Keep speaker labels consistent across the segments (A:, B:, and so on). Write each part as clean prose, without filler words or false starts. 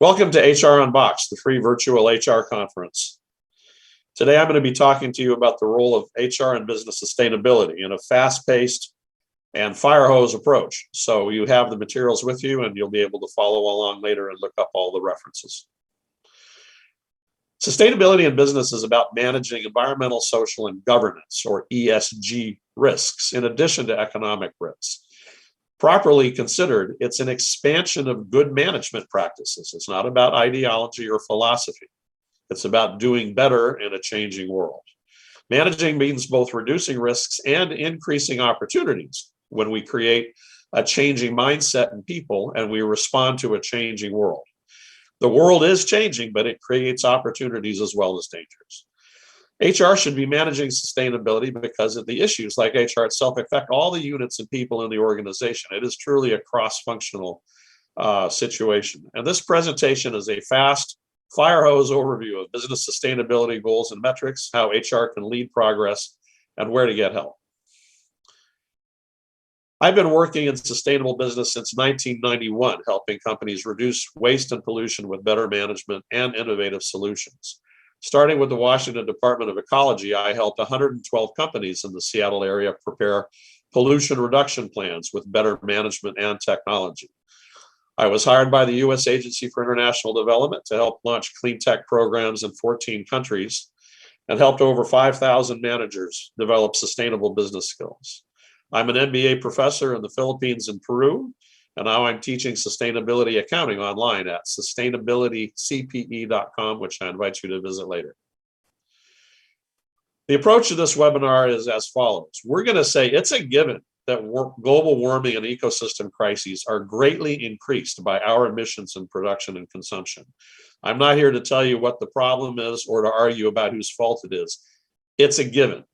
A: Welcome to HR Unboxed, the free virtual HR conference. Today, I'm going to be talking to you about the role of HR and business sustainability in a fast-paced and fire hose approach. So you have the materials with you and you'll be able to follow along later and look up all the references. Sustainability in business is about managing environmental, social, and governance, or ESG risks, in addition to economic risks. Properly considered, it's an expansion of good management practices. It's not about ideology or philosophy. It's about doing better in a changing world. Managing means both reducing risks and increasing opportunities when we create a changing mindset in people and we respond to a changing world. The world is changing, but it creates opportunities as well as dangers. HR should be managing sustainability because of the issues like HR itself affect all the units and people in the organization. It is truly a cross-functional situation. And this presentation is a fast fire hose overview of business sustainability goals and metrics, how HR can lead progress, and where to get help. I've been working in sustainable business since 1991, helping companies reduce waste and pollution with better management and innovative solutions. Starting with the Washington Department of Ecology, I helped 112 companies in the Seattle area prepare pollution reduction plans with better management and technology. I was hired by the U.S. Agency for International Development to help launch clean tech programs in 14 countries and helped over 5,000 managers develop sustainable business skills. I'm an MBA professor in the Philippines and Peru, and now I'm teaching sustainability accounting online at sustainabilitycpe.com, which I invite you to visit later. The approach to this webinar is as follows. We're going to say it's a given that global warming and ecosystem crises are greatly increased by our emissions in production and consumption. I'm not here to tell you what the problem is or to argue about whose fault it is. It's a given.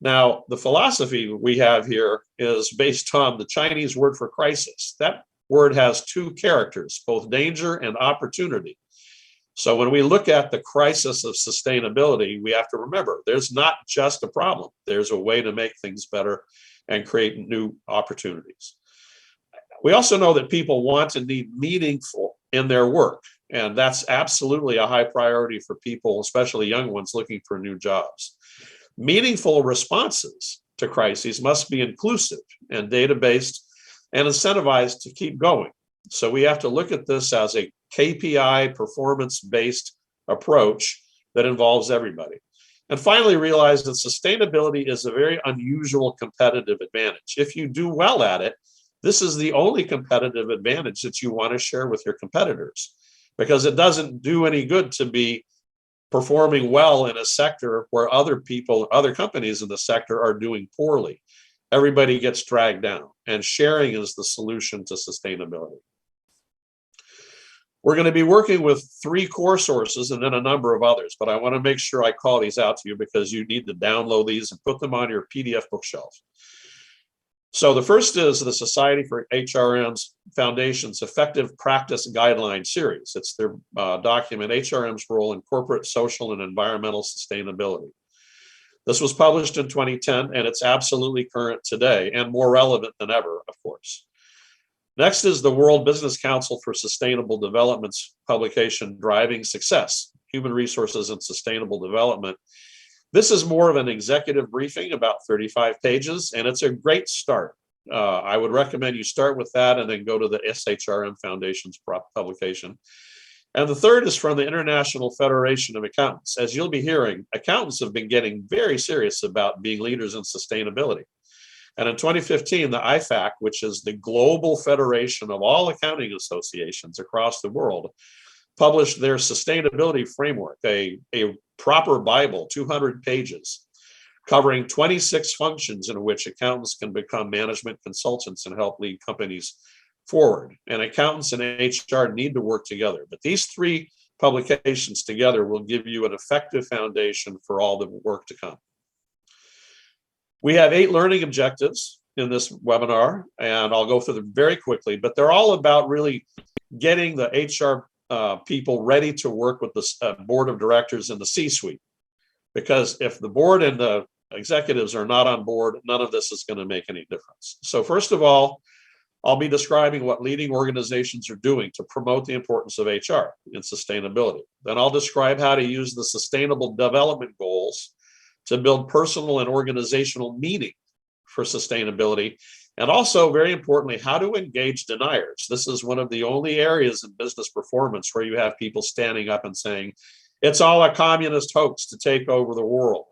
A: Now, the philosophy we have here is based on the Chinese word for crisis. That word has two characters, both danger and opportunity. So when we look at the crisis of sustainability, we have to remember there's not just a problem. There's a way to make things better and create new opportunities. We also know that people want and need meaningful in their work, and that's absolutely a high priority for people, especially young ones looking for new jobs. Meaningful responses to crises must be inclusive and data-based and incentivized to keep going. So we have to look at this as a KPI performance-based approach that involves everybody. And finally, realize that sustainability is a very unusual competitive advantage. If you do well at it, this is the only competitive advantage that you want to share with your competitors, because it doesn't do any good to be performing well in a sector where other companies in the sector are doing poorly. Everybody gets dragged down, and sharing is the solution to sustainability. We're going to be working with 3 core sources and then a number of others, but I want to make sure I call these out to you because you need to download these and put them on your PDF bookshelf. So the first is the Society for HRM's Foundation's Effective Practice Guideline Series. It's their document, HRM's Role in Corporate, Social, and Environmental Sustainability. This was published in 2010, and it's absolutely current today and more relevant than ever, of course. Next is the World Business Council for Sustainable Development's publication, Driving Success, Human Resources and Sustainable Development. This is more of an executive briefing, about 35 pages, and it's a great start. I would recommend you start with that and then go to the SHRM Foundation's publication. And the third is from the International Federation of Accountants. As you'll be hearing, accountants have been getting very serious about being leaders in sustainability. And in 2015, the IFAC, which is the global federation of all accounting associations across the world, published their sustainability framework, a proper Bible, 200 pages, covering 26 functions in which accountants can become management consultants and help lead companies forward. And accountants and HR need to work together. But these 3 publications together will give you an effective foundation for all the work to come. We have 8 learning objectives in this webinar, and I'll go through them very quickly, but they're all about really getting the HR people ready to work with the board of directors and the C-suite. Because if the board and the executives are not on board, none of this is going to make any difference. So first of all, I'll be describing what leading organizations are doing to promote the importance of HR and sustainability. Then I'll describe how to use the sustainable development goals to build personal and organizational meaning for sustainability. And also, very importantly, how to engage deniers. This is one of the only areas in business performance where you have people standing up and saying, it's all a communist hoax to take over the world.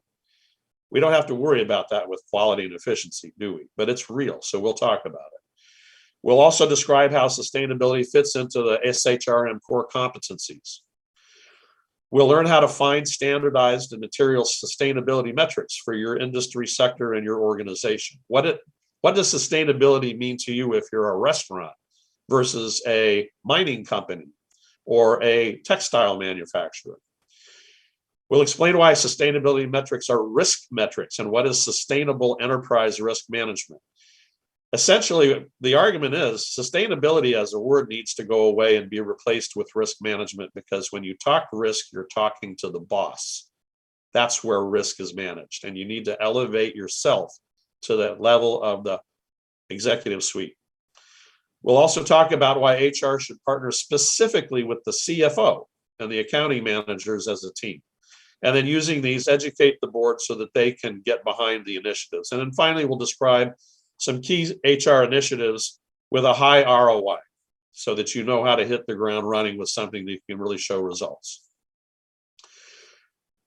A: We don't have to worry about that with quality and efficiency, do we? But it's real, so we'll talk about it. We'll also describe how sustainability fits into the SHRM core competencies. We'll learn how to find standardized and material sustainability metrics for your industry sector and your organization. What does sustainability mean to you if you're a restaurant versus a mining company or a textile manufacturer? We'll explain why sustainability metrics are risk metrics and what is sustainable enterprise risk management. Essentially, the argument is sustainability as a word needs to go away and be replaced with risk management, because when you talk risk, you're talking to the boss. That's where risk is managed, and you need to elevate yourself to that level of the executive suite. We'll also talk about why HR should partner specifically with the CFO and the accounting managers as a team. And then using these, educate the board so that they can get behind the initiatives. And then finally, we'll describe some key HR initiatives with a high ROI so that you know how to hit the ground running with something that can really show results.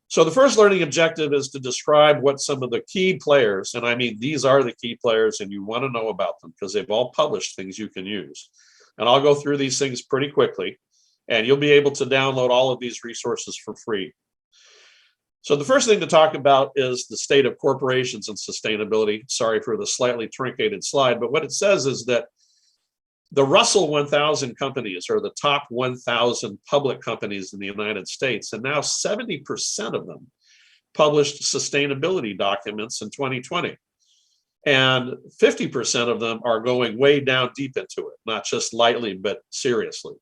A: So the first learning objective is to describe what some of the key players, and I mean, these are the key players and you want to know about them because they've all published things you can use. And I'll go through these things pretty quickly, and you'll be able to download all of these resources for free. So the first thing to talk about is the state of corporations and sustainability. Sorry for the slightly truncated slide, but what it says is that the Russell 1000 companies are the top 1,000 public companies in the United States, and now 70% of them published sustainability documents in 2020. And 50% of them are going way down deep into it, not just lightly, but seriously.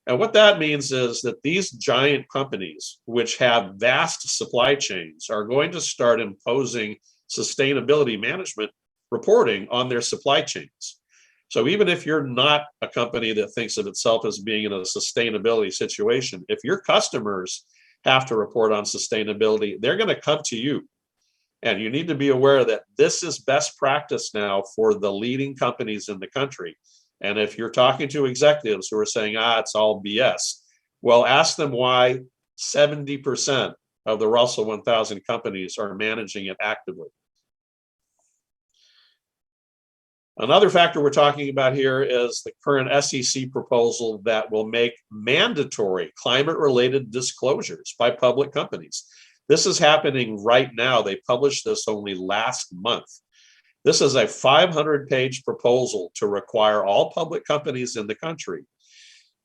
A: And what that means is that these giant companies, which have vast supply chains, are going to start imposing sustainability management reporting on their supply chains. So even if you're not a company that thinks of itself as being in a sustainability situation, if your customers have to report on sustainability, they're going to come to you. And you need to be aware that this is best practice now for the leading companies in the country. And if you're talking to executives who are saying, it's all BS, well, ask them why 70% of the Russell 1000 companies are managing it actively. Another factor we're talking about here is the current SEC proposal that will make mandatory climate-related disclosures by public companies. This is happening right now. They published this only last month. This is a 500-page proposal to require all public companies in the country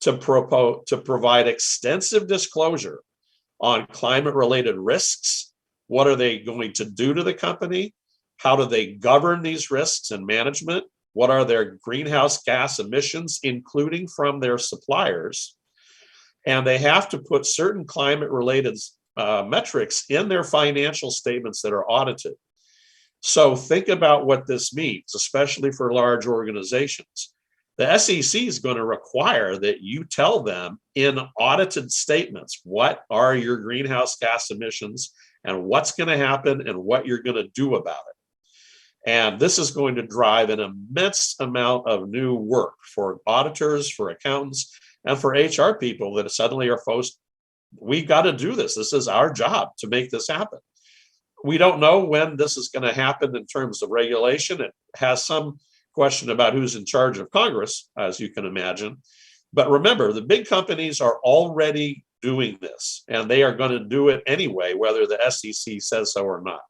A: to provide extensive disclosure on climate-related risks. What are they going to do to the company? How do they govern these risks and management? What are their greenhouse gas emissions, including from their suppliers? And they have to put certain climate-related metrics in their financial statements that are audited. So think about what this means, especially for large organizations. The SEC is going to require that you tell them in audited statements, what are your greenhouse gas emissions and what's going to happen and what you're going to do about it. And this is going to drive an immense amount of new work for auditors, for accountants, and for HR people that suddenly are forced, we've got to do this. This is our job to make this happen. We don't know when this is going to happen in terms of regulation. It has some question about who's in charge of Congress, as you can imagine. But remember, the big companies are already doing this, and they are going to do it anyway, whether the SEC says so or not.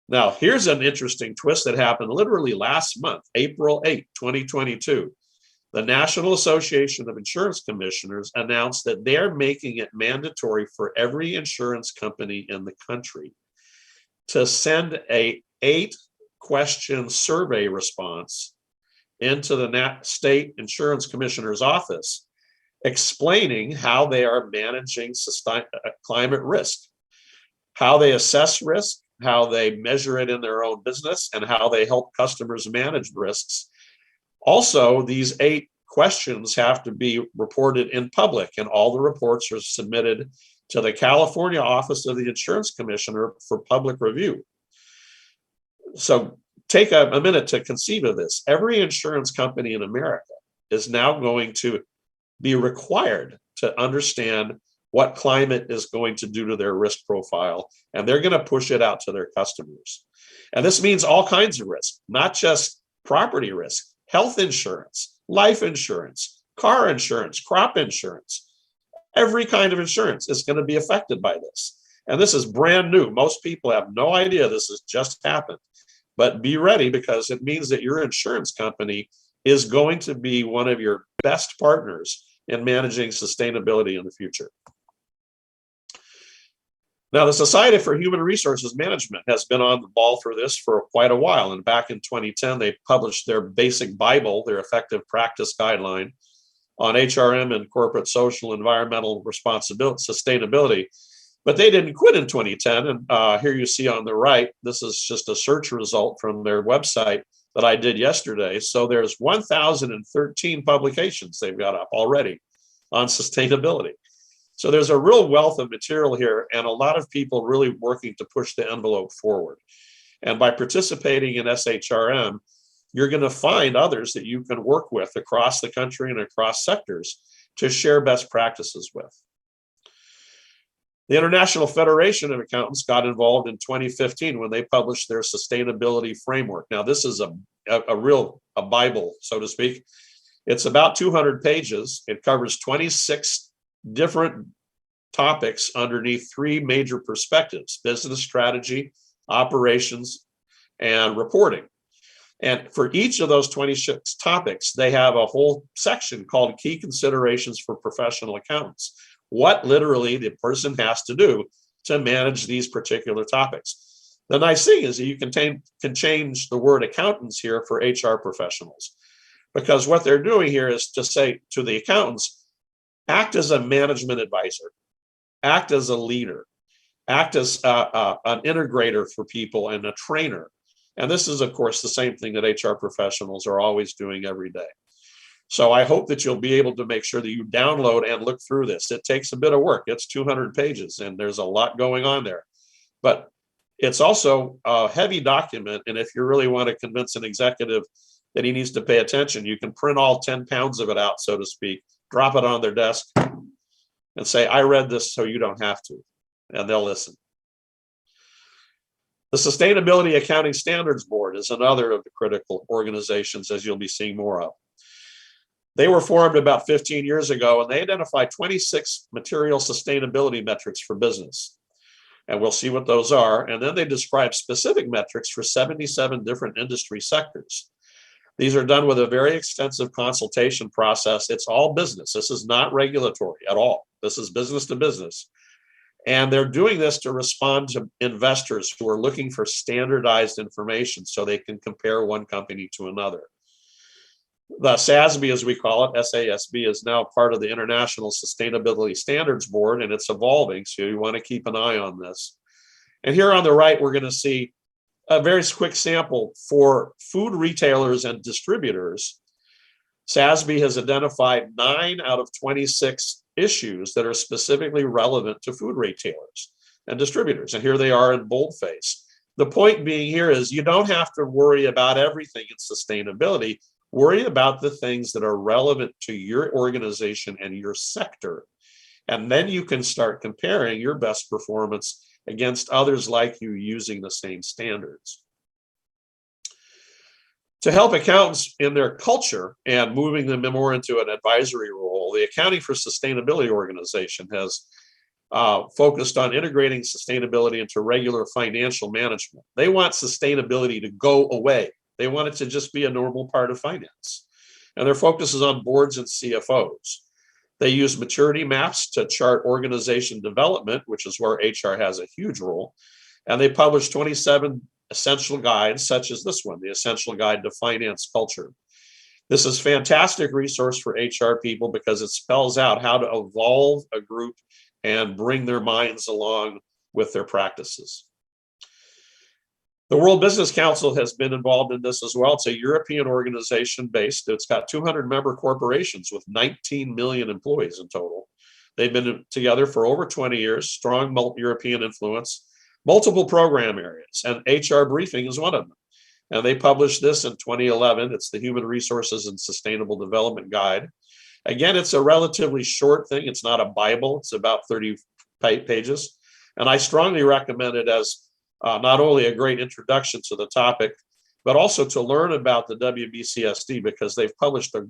A: Now, here's an interesting twist that happened literally last month, April 8, 2022. The National Association of Insurance Commissioners announced that they're making it mandatory for every insurance company in the country to send a 8-question survey response into the state insurance commissioner's office, explaining how they are managing climate risk, how they assess risk, how they measure it in their own business, and how they help customers manage risks. Also, these 8 questions have to be reported in public, and all the reports are submitted to the California Office of the Insurance Commissioner for public review. So take a minute to conceive of this. Every insurance company in America is now going to be required to understand what climate is going to do to their risk profile, and they're going to push it out to their customers. And this means all kinds of risk, not just property risk, health insurance, life insurance, car insurance, crop insurance. Every kind of insurance is going to be affected by this. And this is brand new. Most people have no idea this has just happened. But be ready, because it means that your insurance company is going to be one of your best partners in managing sustainability in the future. Now, the Society for Human Resources Management has been on the ball for this for quite a while. And back in 2010, they published their basic Bible, their effective practice guideline on HRM and corporate social environmental responsibility, sustainability. But they didn't quit in 2010. And here you see on the right, this is just a search result from their website that I did yesterday. So there's 1,013 publications they've got up already on sustainability. So there's a real wealth of material here, and a lot of people really working to push the envelope forward. And by participating in SHRM, you're going to find others that you can work with across the country and across sectors to share best practices with. The International Federation of Accountants got involved in 2015 when they published their sustainability framework. Now, this is a Bible, so to speak. It's about 200 pages. It covers 26 different topics underneath 3 major perspectives: business strategy, operations, and reporting. And for each of those 26 topics, they have a whole section called Key Considerations for Professional Accountants. What literally the person has to do to manage these particular topics. The nice thing is that you can change the word accountants here for HR professionals, because what they're doing here is to say to the accountants, act as a management advisor, act as a leader, act as an integrator for people and a trainer. And this is, of course, the same thing that HR professionals are always doing every day. So I hope that you'll be able to make sure that you download and look through this. It takes a bit of work. It's 200 pages, and there's a lot going on there. But it's also a heavy document, and if you really want to convince an executive that he needs to pay attention, you can print all 10 pounds of it out, so to speak, drop it on their desk, and say, I read this so you don't have to, and they'll listen. The Sustainability Accounting Standards Board is another of the critical organizations, as you'll be seeing more of. They were formed about 15 years ago, and they identified 26 material sustainability metrics for business. And we'll see what those are. And then they describe specific metrics for 77 different industry sectors. These are done with a very extensive consultation process. It's all business. This is not regulatory at all. This is business to business. And they're doing this to respond to investors who are looking for standardized information so they can compare one company to another. The SASB, as we call it, SASB, is now part of the International Sustainability Standards Board, and it's evolving, so you want to keep an eye on this. And here on the right, we're going to see a very quick sample for food retailers and distributors. SASB has identified 9 out of 26 issues that are specifically relevant to food retailers and distributors, and here they are in boldface. The point being here is you don't have to worry about everything in sustainability. Worry about the things that are relevant to your organization and your sector. And then you can start comparing your best performance against others like you using the same standards. To help accountants in their culture and moving them more into an advisory role, the Accounting for Sustainability organization has focused on integrating sustainability into regular financial management. They want sustainability to go away. They want it to just be a normal part of finance. And their focus is on boards and CFOs. They use maturity maps to chart organization development, which is where HR has a huge role. And they publish 27 essential guides, such as this one, the Essential Guide to Finance Culture. This is a fantastic resource for HR people because it spells out how to evolve a group and bring their minds along with their practices. The World Business Council has been involved in this as well. It's a European organization based. It's got 200 member corporations with 19 million employees in total. They've been together for over 20 years, strong European influence, multiple program areas, and HR briefing is one of them. And they published this in 2011. It's the Human Resources and Sustainable Development Guide. Again, it's a relatively short thing. It's not a Bible. It's about 30 pages. And I strongly recommend it as not only a great introduction to the topic, but also to learn about the WBCSD, because they've published a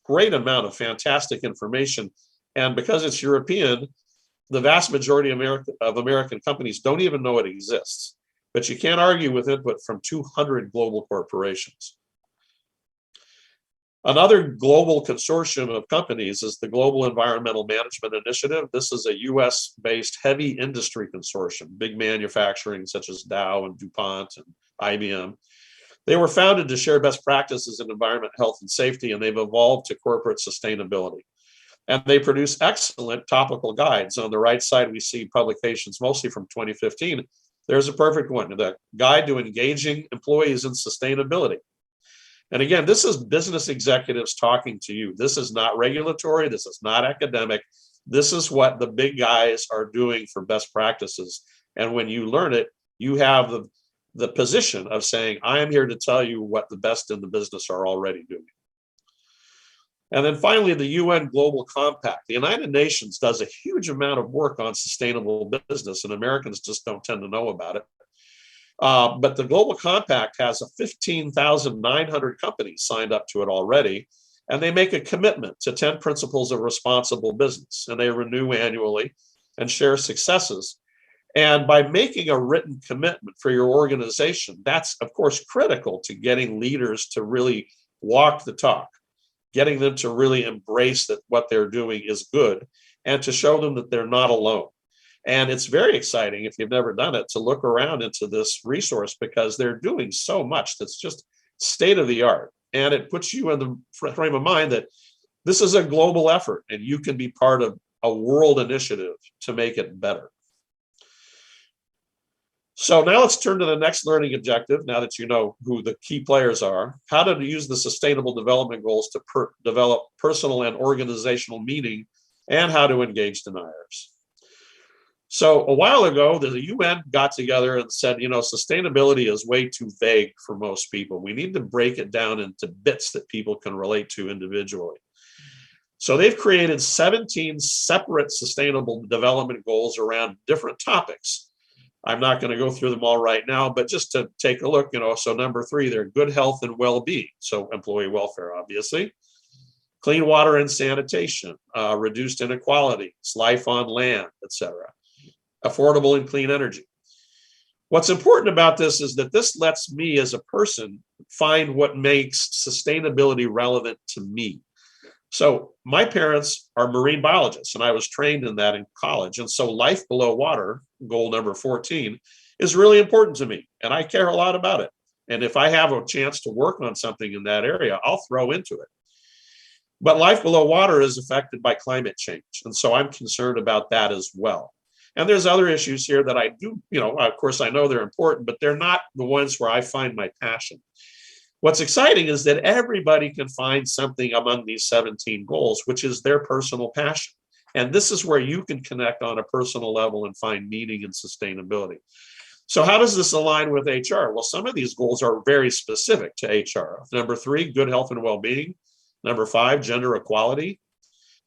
A: great amount of fantastic information. And because it's European, the vast majority of American companies don't even know it exists. But you can't argue with input from 200 global corporations. Another global consortium of companies is the Global Environmental Management Initiative. This is a US-based heavy industry consortium, big manufacturing such as Dow and DuPont and IBM. They were founded to share best practices in environment, health, and safety, and they've evolved to corporate sustainability. And they produce excellent topical guides. On the right side, we see publications mostly from 2015. There's a perfect one, the Guide to Engaging Employees in Sustainability. And again, this is business executives talking to you. This is not regulatory. This is not academic. This is what the big guys are doing for best practices. And when you learn it, you have the position of saying, I am here to tell you what the best in the business are already doing. And then finally, the UN Global Compact. The United Nations does a huge amount of work on sustainable business, and Americans just don't tend to know about it. But the Global Compact has 15,900 companies signed up to it already, and they make a commitment to 10 principles of responsible business, and they renew annually and share successes. And by making a written commitment for your organization, that's, of course, critical to getting leaders to really walk the talk, getting them to really embrace that what they're doing is good, and to show them that they're not alone. And it's very exciting, if you've never done it, to look around into this resource, because they're doing so much that's just state of the art. And it puts you in the frame of mind that this is a global effort and you can be part of a world initiative to make it better. So now let's turn to the next learning objective, now that you know who the key players are: how to use the Sustainable Development Goals to develop personal and organizational meaning, and how to engage deniers. So a while ago, the UN got together and said, sustainability is way too vague for most people. We need to break it down into bits that people can relate to individually. So they've created 17 separate sustainable development goals around different topics. I'm not going to go through them all right now, but just to take a look, so number 3, they're good health and well-being. So employee welfare, obviously. Clean water and sanitation, reduced inequalities, life on land, etc. Affordable and clean energy. What's important about this is that this lets me as a person find what makes sustainability relevant to me. So my parents are marine biologists, and I was trained in that in college. And so life below water, goal number 14, is really important to me, and I care a lot about it. And if I have a chance to work on something in that area, I'll throw into it. But life below water is affected by climate change, and so I'm concerned about that as well. And there's other issues here that I do, of course, I know they're important, but they're not the ones where I find my passion. What's exciting is that everybody can find something among these 17 goals, which is their personal passion. And this is where you can connect on a personal level and find meaning and sustainability. So how does this align with HR? Well, some of these goals are very specific to HR. Number 3, good health and well-being. Number 5, gender equality.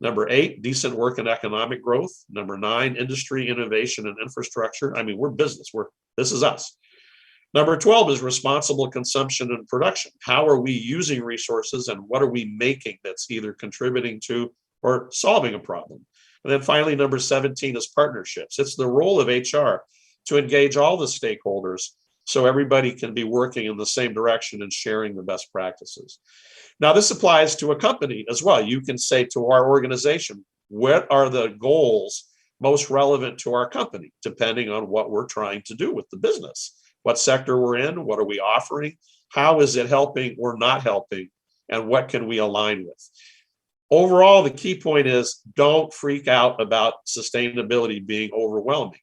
A: Number 8, decent work and economic growth. Number 9, industry, innovation, and infrastructure. I mean, we're business. This is us. Number 12 is responsible consumption and production. How are we using resources, and what are we making that's either contributing to or solving a problem? And then finally, number 17 is partnerships. It's the role of HR to engage all the stakeholders so everybody can be working in the same direction and sharing the best practices. Now, this applies to a company as well. You can say to our organization, what are the goals most relevant to our company, depending on what we're trying to do with the business, what sector we're in, what are we offering, how is it helping or not helping, and what can we align with. Overall, the key point is don't freak out about sustainability being overwhelming.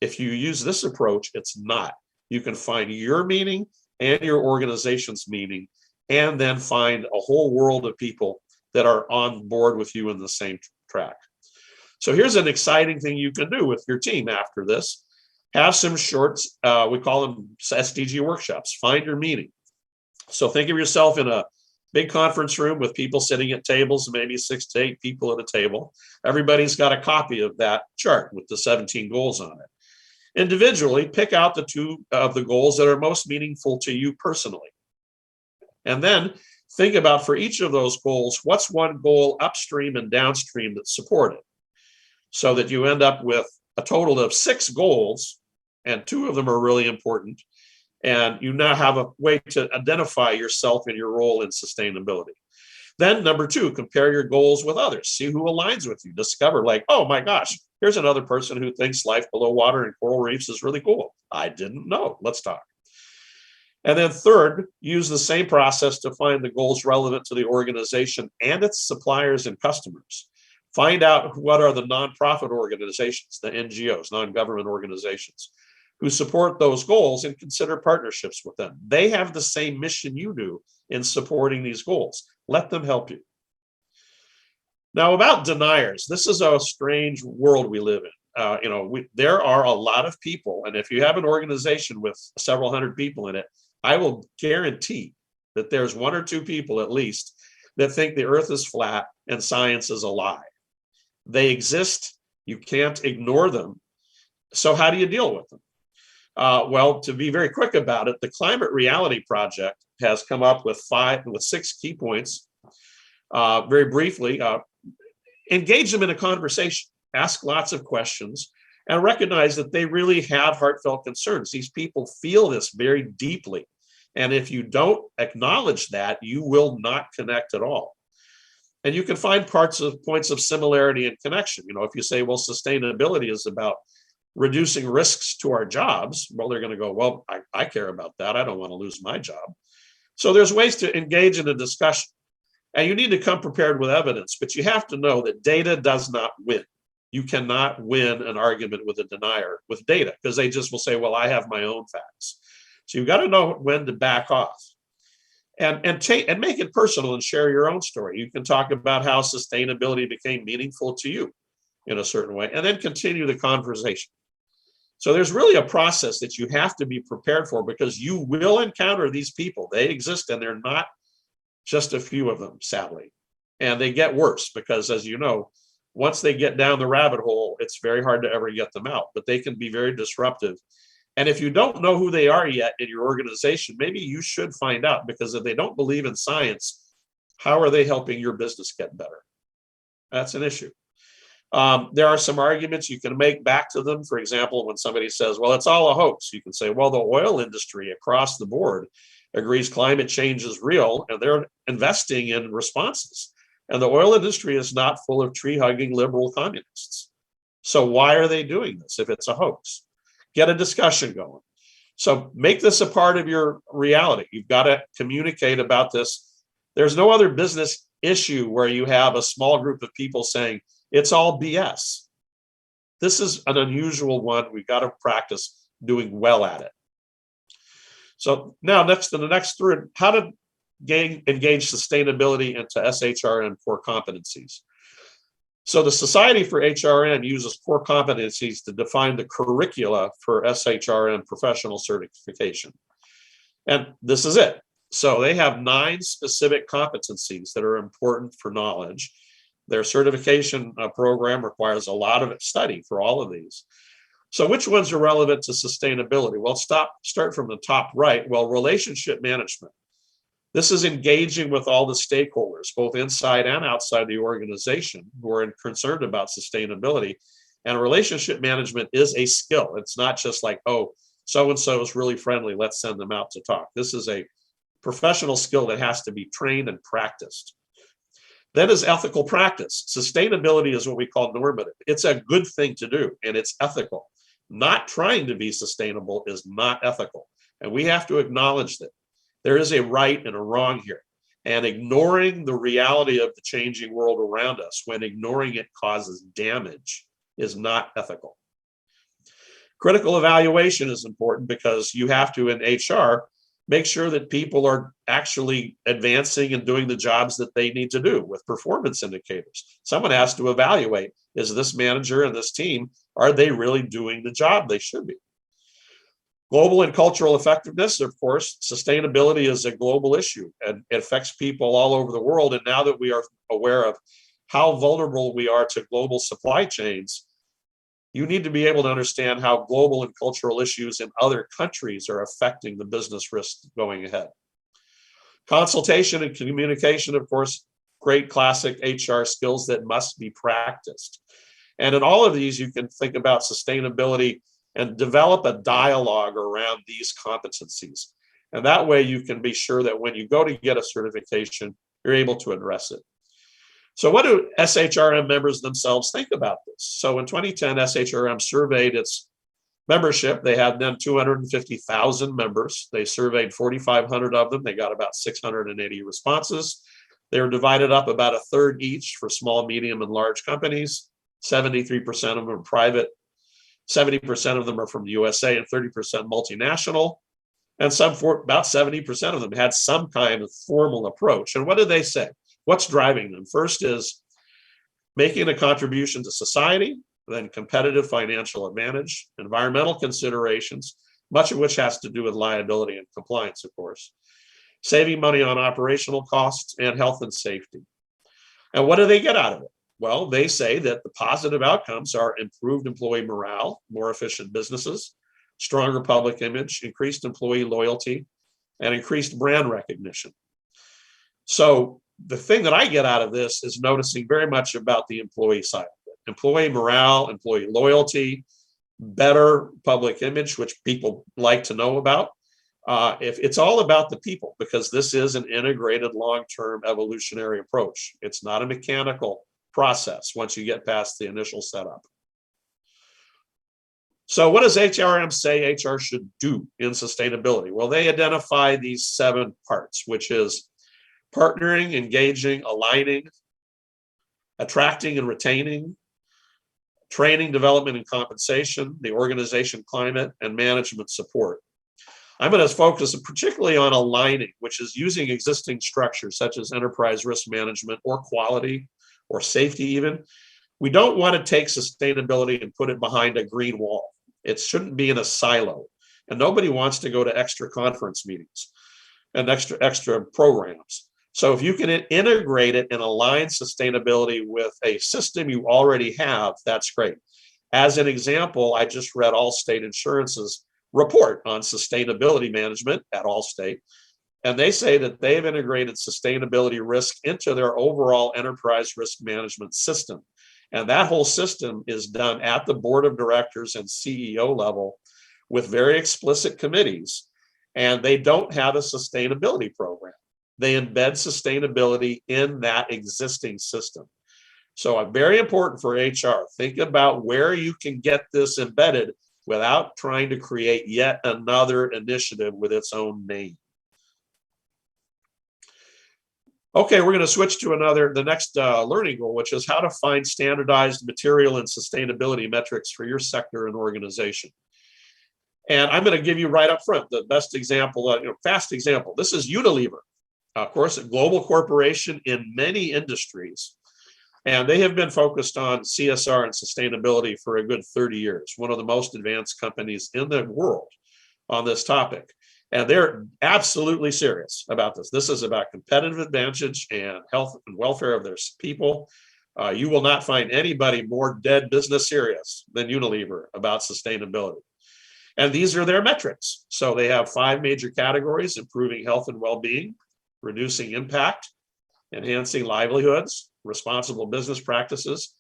A: If you use this approach, it's not. You can find your meaning and your organization's meaning, and then find a whole world of people that are on board with you in the same track. So here's an exciting thing you can do with your team after this. Have some shorts, we call them SDG workshops, find your meaning. So think of yourself in a big conference room with people sitting at tables, maybe 6 to 8 people at a table. Everybody's got a copy of that chart with the 17 goals on it. Individually, pick out the 2 of the goals that are most meaningful to you personally. And then think about, for each of those goals, what's one goal upstream and downstream that's supported, so that you end up with a total of 6 goals, and 2 of them are really important. And you now have a way to identify yourself and your role in sustainability. Then number 2, compare your goals with others. See who aligns with you. Discover, like, oh my gosh, here's another person who thinks life below water and coral reefs is really cool. I didn't know. Let's talk. And then third, use the same process to find the goals relevant to the organization and its suppliers and customers. Find out what are the nonprofit organizations, the NGOs, non-government organizations, who support those goals, and consider partnerships with them. They have the same mission you do in supporting these goals. Let them help you. Now, about deniers, this is a strange world we live in. There are a lot of people, and if you have an organization with several hundred people in it, I will guarantee that there's 1 or 2 people at least that think the earth is flat and science is a lie. They exist. You can't ignore them. So how do you deal with them? Well, to be very quick about it, the Climate Reality Project has come up with 6 key points. Very briefly, engage them in a conversation, ask lots of questions, and recognize that they really have heartfelt concerns. These people feel this very deeply. And if you don't acknowledge that, you will not connect at all. And you can find points of similarity and connection. If you say, well, sustainability is about reducing risks to our jobs, well, they're going to go, well, I care about that. I don't want to lose my job. So there's ways to engage in a discussion. And you need to come prepared with evidence, but you have to know that data does not win. You cannot win an argument with a denier with data, because they just will say, well, I have my own facts. So you've got to know when to back off and make it personal and share your own story. You can talk about how sustainability became meaningful to you in a certain way, and then continue the conversation. So there's really a process that you have to be prepared for, because you will encounter these people. They exist, and they're not just a few of them, sadly. And they get worse because, as you know, once they get down the rabbit hole, it's very hard to ever get them out, but they can be very disruptive. And if you don't know who they are yet in your organization, maybe you should find out, because if they don't believe in science, how are they helping your business get better? That's an issue. There are some arguments you can make back to them. For example, when somebody says, well, it's all a hoax, you can say, well, the oil industry across the board agrees climate change is real, and they're investing in responses. And the oil industry is not full of tree-hugging liberal communists. So why are they doing this if it's a hoax? Get a discussion going. So make this a part of your reality. You've got to communicate about this. There's no other business issue where you have a small group of people saying, it's all BS. This is an unusual one. We've got to practice doing well at it. So now next to the next third, how to engage sustainability into SHRM core competencies. So the Society for HRM uses core competencies to define the curricula for SHRM professional certification. And this is it. So they have 9 specific competencies that are important for knowledge. Their certification program requires a lot of study for all of these. So which ones are relevant to sustainability? Well, start from the top right. Well, relationship management. This is engaging with all the stakeholders, both inside and outside the organization, who are concerned about sustainability. And relationship management is a skill. It's not just like, oh, so-and-so is really friendly, let's send them out to talk. This is a professional skill that has to be trained and practiced. Then is ethical practice. Sustainability is what we call normative. It's a good thing to do, and it's ethical. Not trying to be sustainable is not ethical. And we have to acknowledge that there is a right and a wrong here. And ignoring the reality of the changing world around us when ignoring it causes damage is not ethical. Critical evaluation is important because you have to, in HR, make sure that people are actually advancing and doing the jobs that they need to do with performance indicators. Someone has to evaluate, is this manager and this team, are they really doing the job they should be? Global and cultural effectiveness, of course, sustainability is a global issue and it affects people all over the world. And now that we are aware of how vulnerable we are to global supply chains, you need to be able to understand how global and cultural issues in other countries are affecting the business risks going ahead. Consultation and communication, of course, great classic HR skills that must be practiced. And in all of these, you can think about sustainability and develop a dialogue around these competencies. And that way you can be sure that when you go to get a certification, you're able to address it. So what do SHRM members themselves think about this? So in 2010, SHRM surveyed its membership. They had then 250,000 members. They surveyed 4,500 of them. They got about 680 responses. They were divided up about a third each for small, medium, and large companies. 73% of them are private. 70% of them are from the USA and 30% multinational. And about 70% of them had some kind of formal approach. And what did they say? What's driving them? First is making a contribution to society, then competitive financial advantage, environmental considerations, much of which has to do with liability and compliance, of course, saving money on operational costs, and health and safety. And what do they get out of it? Well, they say that the positive outcomes are improved employee morale, more efficient businesses, stronger public image, increased employee loyalty, and increased brand recognition. So the thing that I get out of this is noticing very much about the employee side of it. Employee morale, employee loyalty, better public image, which people like to know about. If it's all about the people, because this is an integrated long-term evolutionary approach. It's not a mechanical process once you get past the initial setup. So what does HRM say HR should do in sustainability? Well, they identify these 7 parts, which is partnering, engaging, aligning, attracting and retaining, training, development, and compensation, the organization climate, and management support. I'm going to focus particularly on aligning, which is using existing structures such as enterprise risk management or quality or safety even. We don't want to take sustainability and put it behind a green wall. It shouldn't be in a silo. And nobody wants to go to extra conference meetings and extra programs. So if you can integrate it and align sustainability with a system you already have, that's great. As an example, I just read Allstate Insurance's report on sustainability management at Allstate, and they say that they've integrated sustainability risk into their overall enterprise risk management system. And that whole system is done at the board of directors and CEO level with very explicit committees, and they don't have a sustainability program. They embed sustainability in that existing system. So very important for HR. Think about where you can get this embedded without trying to create yet another initiative with its own name. Okay, we're going to switch to the next learning goal, which is how to find standardized material and sustainability metrics for your sector and organization. And I'm going to give you right up front the best example, fast example. This is Unilever. Of course, a global corporation in many industries, and they have been focused on CSR and sustainability for a good 30 years, one of the most advanced companies in the world on this topic. And they're absolutely serious about this. This is about competitive advantage and health and welfare of their people. You will not find anybody more dead business serious than Unilever about sustainability. And these are their metrics. So they have 5 major categories: improving health and well-being, reducing impact, enhancing livelihoods, responsible business practices,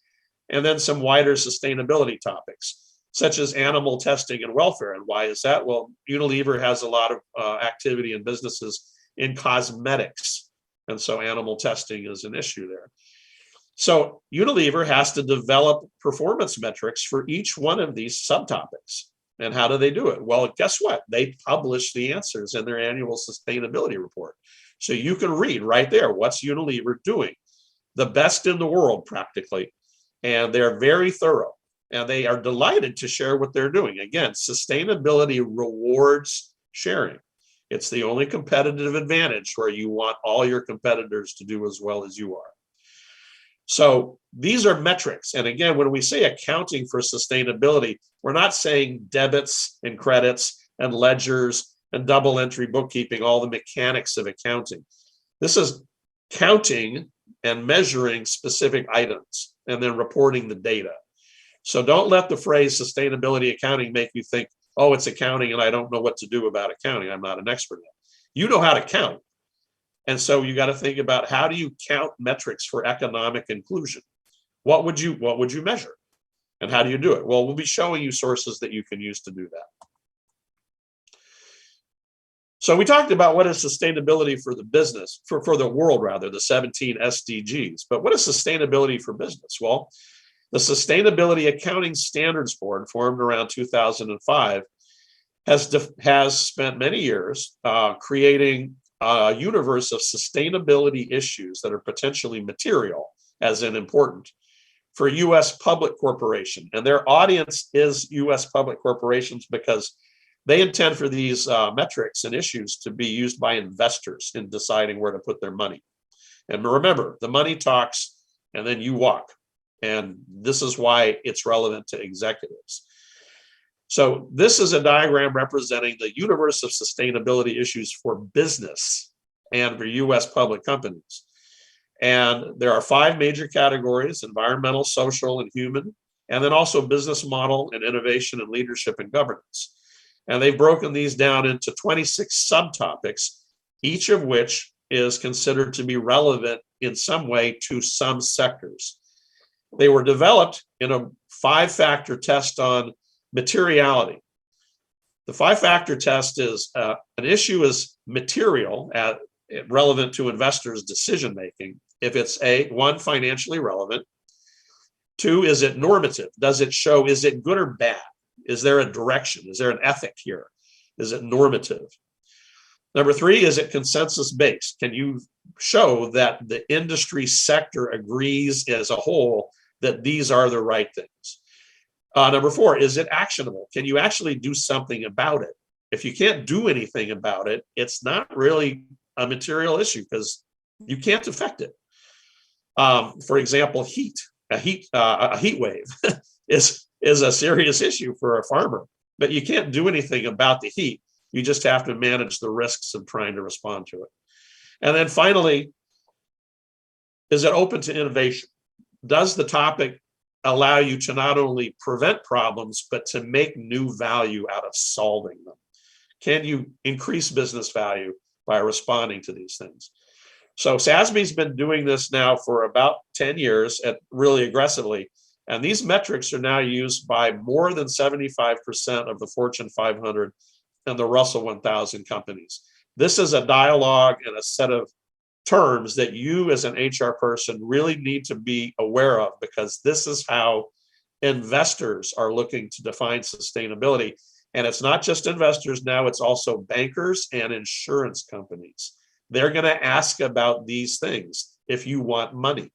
A: and then some wider sustainability topics, such as animal testing and welfare. And why is that? Well, Unilever has a lot of activity in businesses in cosmetics, and so animal testing is an issue there. So Unilever has to develop performance metrics for each one of these subtopics. And how do they do it? Well, guess what? They publish the answers in their annual sustainability report. So you can read right there, what's Unilever doing? The best in the world, practically. And they're very thorough. and they are delighted to share what they're doing. Again, sustainability rewards sharing. It's the only competitive advantage where you want all your competitors to do as well as you are. So these are metrics. And again, when we say accounting for sustainability, we're not saying debits and credits and ledgers and double entry bookkeeping, all the mechanics of accounting. This is counting and measuring specific items and then reporting the data. So don't let the phrase sustainability accounting make you think, oh, it's accounting and I don't know what to do about accounting. I'm not an expert in it. You know how to count. And so you got to think about, how do you count metrics for economic inclusion? What would you measure? And how do you do it? Well, we'll be showing you sources that you can use to do that. So we talked about what is sustainability for the business, for the world rather, the 17 SDGs. But what is sustainability for business? Well, the Sustainability Accounting Standards Board, formed around 2005, has spent many years creating a universe of sustainability issues that are potentially material, as in important, for U.S. public corporation. And their audience is U.S. public corporations because they intend for these metrics and issues to be used by investors in deciding where to put their money. And remember, the money talks and then you walk. And this is why it's relevant to executives. So this is a diagram representing the universe of sustainability issues for business and for U.S. public companies. And there are 5 major categories: environmental, social, and human, and then also business model and innovation and leadership and governance. And they've broken these down into 26 subtopics, each of which is considered to be relevant in some way to some sectors. They were developed in a 5-factor test on materiality. The 5-factor test is an issue is material, relevant to investors' decision making if it's one, financially relevant. 2, is it normative? Does it show, is it good or bad? Is there a direction? Is there an ethic here? Is it normative? Number 3, is it consensus based? Can you show that the industry sector agrees as a whole that these are the right things? Number 4, is it actionable? Can you actually do something about it? If you can't do anything about it, it's not really a material issue because you can't affect it. For example, a heat wave is a serious issue for a farmer, but you can't do anything about the heat. You just have to manage the risks of trying to respond to it. And then finally, is it open to innovation? Does the topic allow you to not only prevent problems, but to make new value out of solving them? Can you increase business value by responding to these things? So SASB's been doing this now for about 10 years, really aggressively. And these metrics are now used by more than 75% of the Fortune 500 and the Russell 1000 companies. This is a dialogue and a set of terms that you as an HR person really need to be aware of, because this is how investors are looking to define sustainability. And it's not just investors now, it's also bankers and insurance companies. They're going to ask about these things if you want money.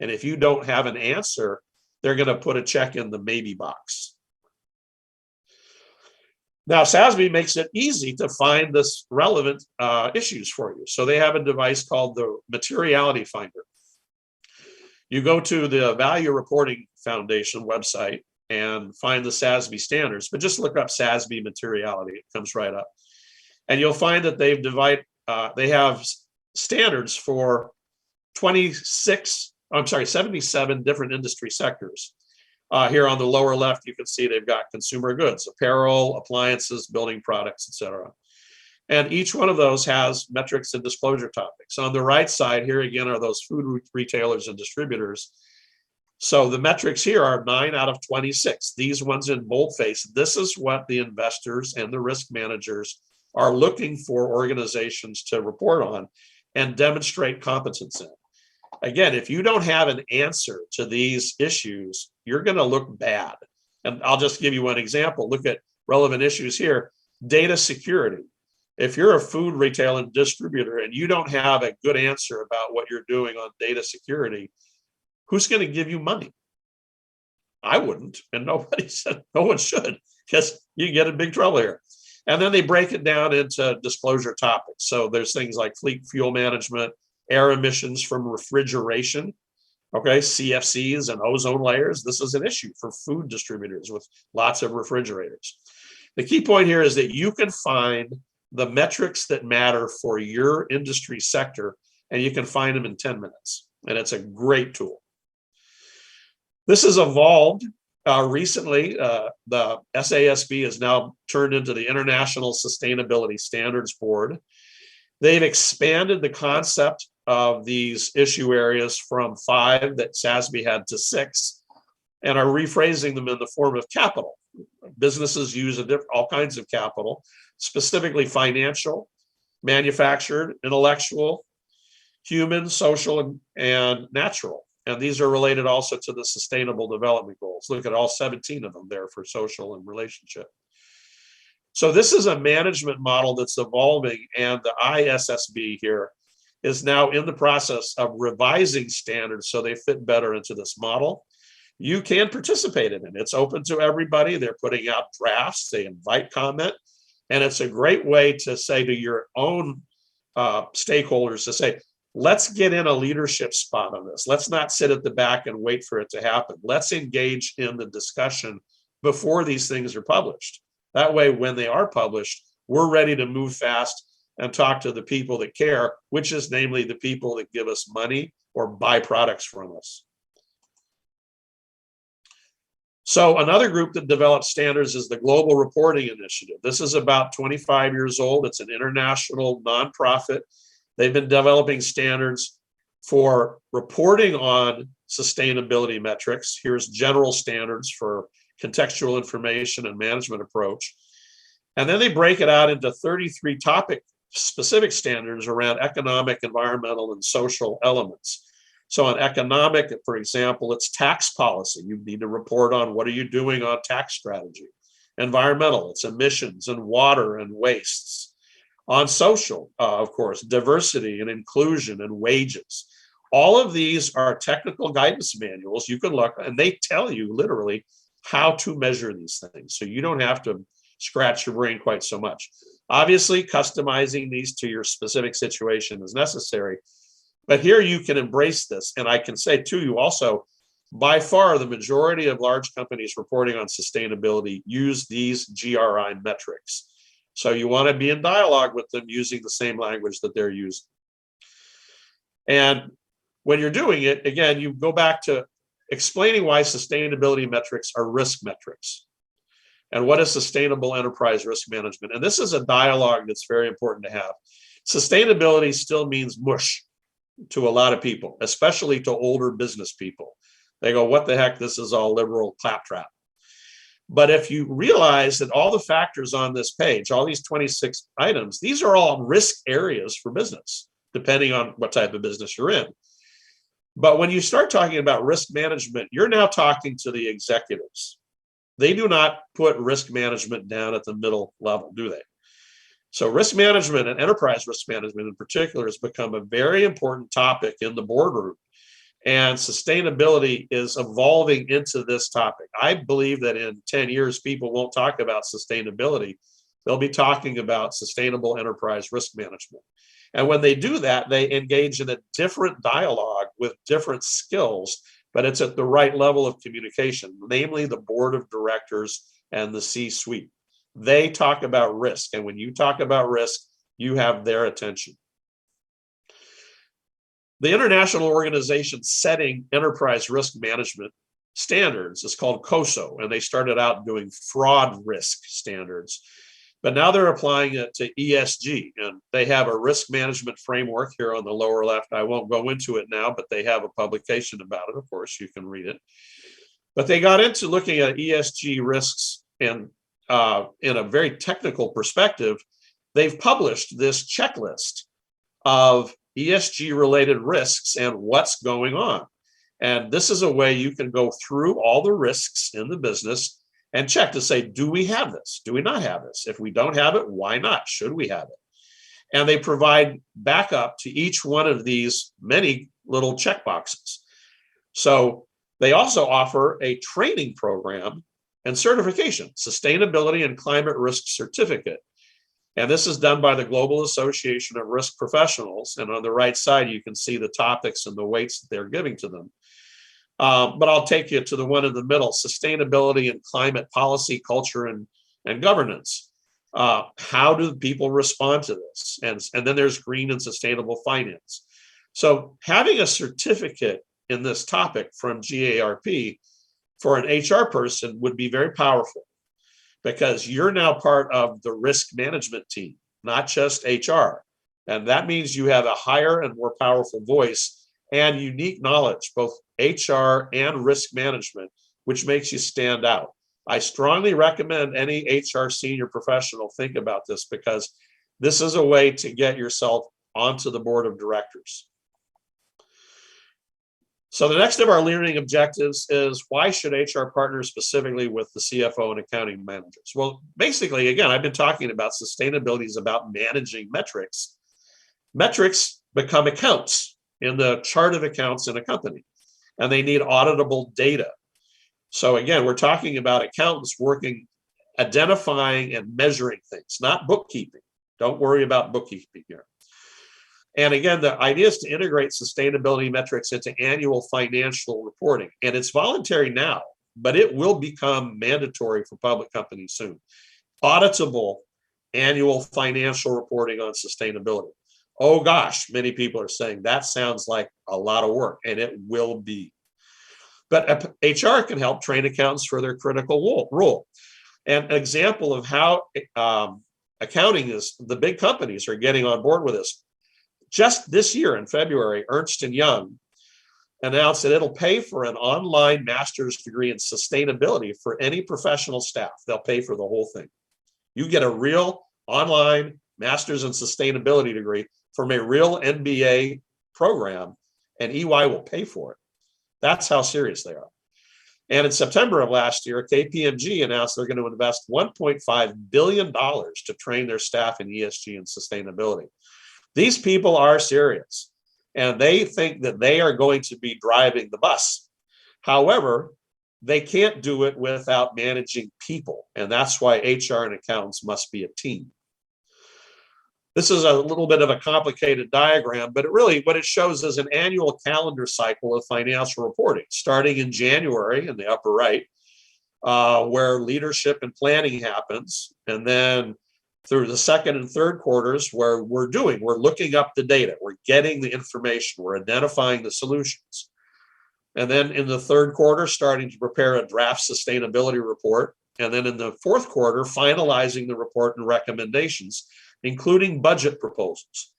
A: And if you don't have an answer, they're going to put a check in the maybe box. Now, SASB makes it easy to find this relevant issues for you. So they have a device called the Materiality Finder. You go to the Value Reporting Foundation website and find the SASB standards, but just look up SASB materiality. It comes right up. And you'll find that they have standards for 77 different industry sectors. Here on the lower left, you can see they've got consumer goods, apparel, appliances, building products, etc. And each one of those has metrics and disclosure topics. On the right side here again are those food retailers and distributors. So the metrics here are 9 out of 26. These ones in boldface, this is what the investors and the risk managers are looking for organizations to report on and demonstrate competence in. Again, if you don't have an answer to these issues, you're going to look bad. And I'll just give you one example. Look at relevant issues here. Data security. If you're a food retailer and distributor and you don't have a good answer about what you're doing on data security, who's going to give you money? I wouldn't, and nobody said no one should, because you get in big trouble here. And then they break it down into disclosure topics. So there's things like fleet fuel management, air emissions from refrigeration, okay, CFCs and ozone layers. This is an issue for food distributors with lots of refrigerators. The key point here is that you can find the metrics that matter for your industry sector, and you can find them in 10 minutes. And it's a great tool. This has evolved recently. The SASB is now turned into the International Sustainability Standards Board. They've expanded the concept of these issue areas from 5 that SASB had to 6, and are rephrasing them in the form of capital. Businesses use all kinds of capital, specifically financial, manufactured, intellectual, human, social, and natural. And these are related also to the Sustainable Development Goals. Look at all 17 of them there for social and relationship. So this is a management model that's evolving, and the ISSB here is now in the process of revising standards so they fit better into this model. You can participate in it. It's open to everybody. They're putting out drafts. They invite comment. And it's a great way to say to your own stakeholders to say, let's get in a leadership spot on this. Let's not sit at the back and wait for it to happen. Let's engage in the discussion before these things are published. That way, when they are published, we're ready to move fast and talk to the people that care, which is namely the people that give us money or buy products from us. So another group that develops standards is the Global Reporting Initiative. This is about 25 years old. It's an international nonprofit. They've been developing standards for reporting on sustainability metrics. Here's general standards for contextual information and management approach. And then they break it out into 33 topic specific standards around economic, environmental, and social elements. So on economic, for example, it's tax policy. You need to report on what are you doing on tax strategy. Environmental, it's emissions and water and wastes. On social, of course, diversity and inclusion and wages. All of these are technical guidance manuals. You can look, and they tell you literally how to measure these things. So you don't have to scratch your brain quite so much. Obviously, customizing these to your specific situation is necessary. But here you can embrace this. And I can say to you also, by far, the majority of large companies reporting on sustainability use these GRI metrics. So you want to be in dialogue with them using the same language that they're using. And when you're doing it, again, you go back to explaining why sustainability metrics are risk metrics. And what is sustainable enterprise risk management? And this is a dialogue that's very important to have. Sustainability still means mush to a lot of people, especially to older business people. They go, what the heck, this is all liberal claptrap. But if you realize that all the factors on this page, all these 26 items, these are all risk areas for business, depending on what type of business you're in. But when you start talking about risk management, you're now talking to the executives. They do not put risk management down at the middle level, do they? So risk management and enterprise risk management in particular has become a very important topic in the boardroom. And sustainability is evolving into this topic. I believe that in 10 years, people won't talk about sustainability. They'll be talking about sustainable enterprise risk management. And when they do that, they engage in a different dialogue with different skills, but it's at the right level of communication, namely the board of directors and the C-suite. They talk about risk. And when you talk about risk, you have their attention. The international organization setting enterprise risk management standards is called COSO, and they started out doing fraud risk standards. But now they're applying it to ESG, and they have a risk management framework here on the lower left. I won't go into it now, but they have a publication about it. Of course, you can read it. But they got into looking at ESG risks, and in a very technical perspective, they've published this checklist of ESG related risks and what's going on. And this is a way you can go through all the risks in the business and check to say, do we have this? Do we not have this? If we don't have it, why not? Should we have it? And they provide backup to each one of these many little checkboxes. So They also offer a training program and certification, Sustainability and Climate Risk Certificate. And this is done by the Global Association of Risk Professionals. And on the right side, you can see the topics and the weights that they're giving to them. But I'll take you to the one in the middle, Sustainability and Climate Policy, Culture, and Governance. How do people respond to this? And then there's green and sustainable finance. So having a certificate in this topic from GARP for an HR person would be very powerful, because you're now part of the risk management team, not just HR. And that means you have a higher and more powerful voice and unique knowledge, both HR and risk management, which makes you stand out. I strongly recommend any HR senior professional think about this, because this is a way to get yourself onto the board of directors. So the next of our learning objectives is, why should HR partner specifically with the CFO and accounting managers? Well, basically, again, I've been talking about sustainability is about managing metrics. Metrics become accounts in the chart of accounts in a company, and they need auditable data. So again, we're talking about accountants working, identifying and measuring things, not bookkeeping. Don't worry about bookkeeping here. And again, the idea is to integrate sustainability metrics into annual financial reporting. And it's voluntary now, but it will become mandatory for public companies soon. Auditable annual financial reporting on sustainability. Oh gosh, many people are saying that sounds like a lot of work, and it will be. But HR can help train accountants for their critical role. And an example of how accounting is, the big companies are getting on board with this. Just this year in February, Ernst & Young announced that it'll pay for an online master's degree in sustainability for any professional staff. They'll pay for the whole thing. You get a real online master's in sustainability degree from a real MBA program, and EY will pay for it. That's how serious they are. And in September of last year, KPMG announced they're going to invest $1.5 billion to train their staff in ESG and sustainability. These people are serious, and they think that they are going to be driving the bus. However, they can't do it without managing people, and that's why HR and accountants must be a team. This is a little bit of a complicated diagram, but what it shows is an annual calendar cycle of financial reporting, starting in January in the upper right, where leadership and planning happens, and then through the second and third quarters, where we're looking up the data, we're getting the information, we're identifying the solutions. And then in the third quarter, starting to prepare a draft sustainability report. And then in the fourth quarter, finalizing the report and recommendations, including budget proposals.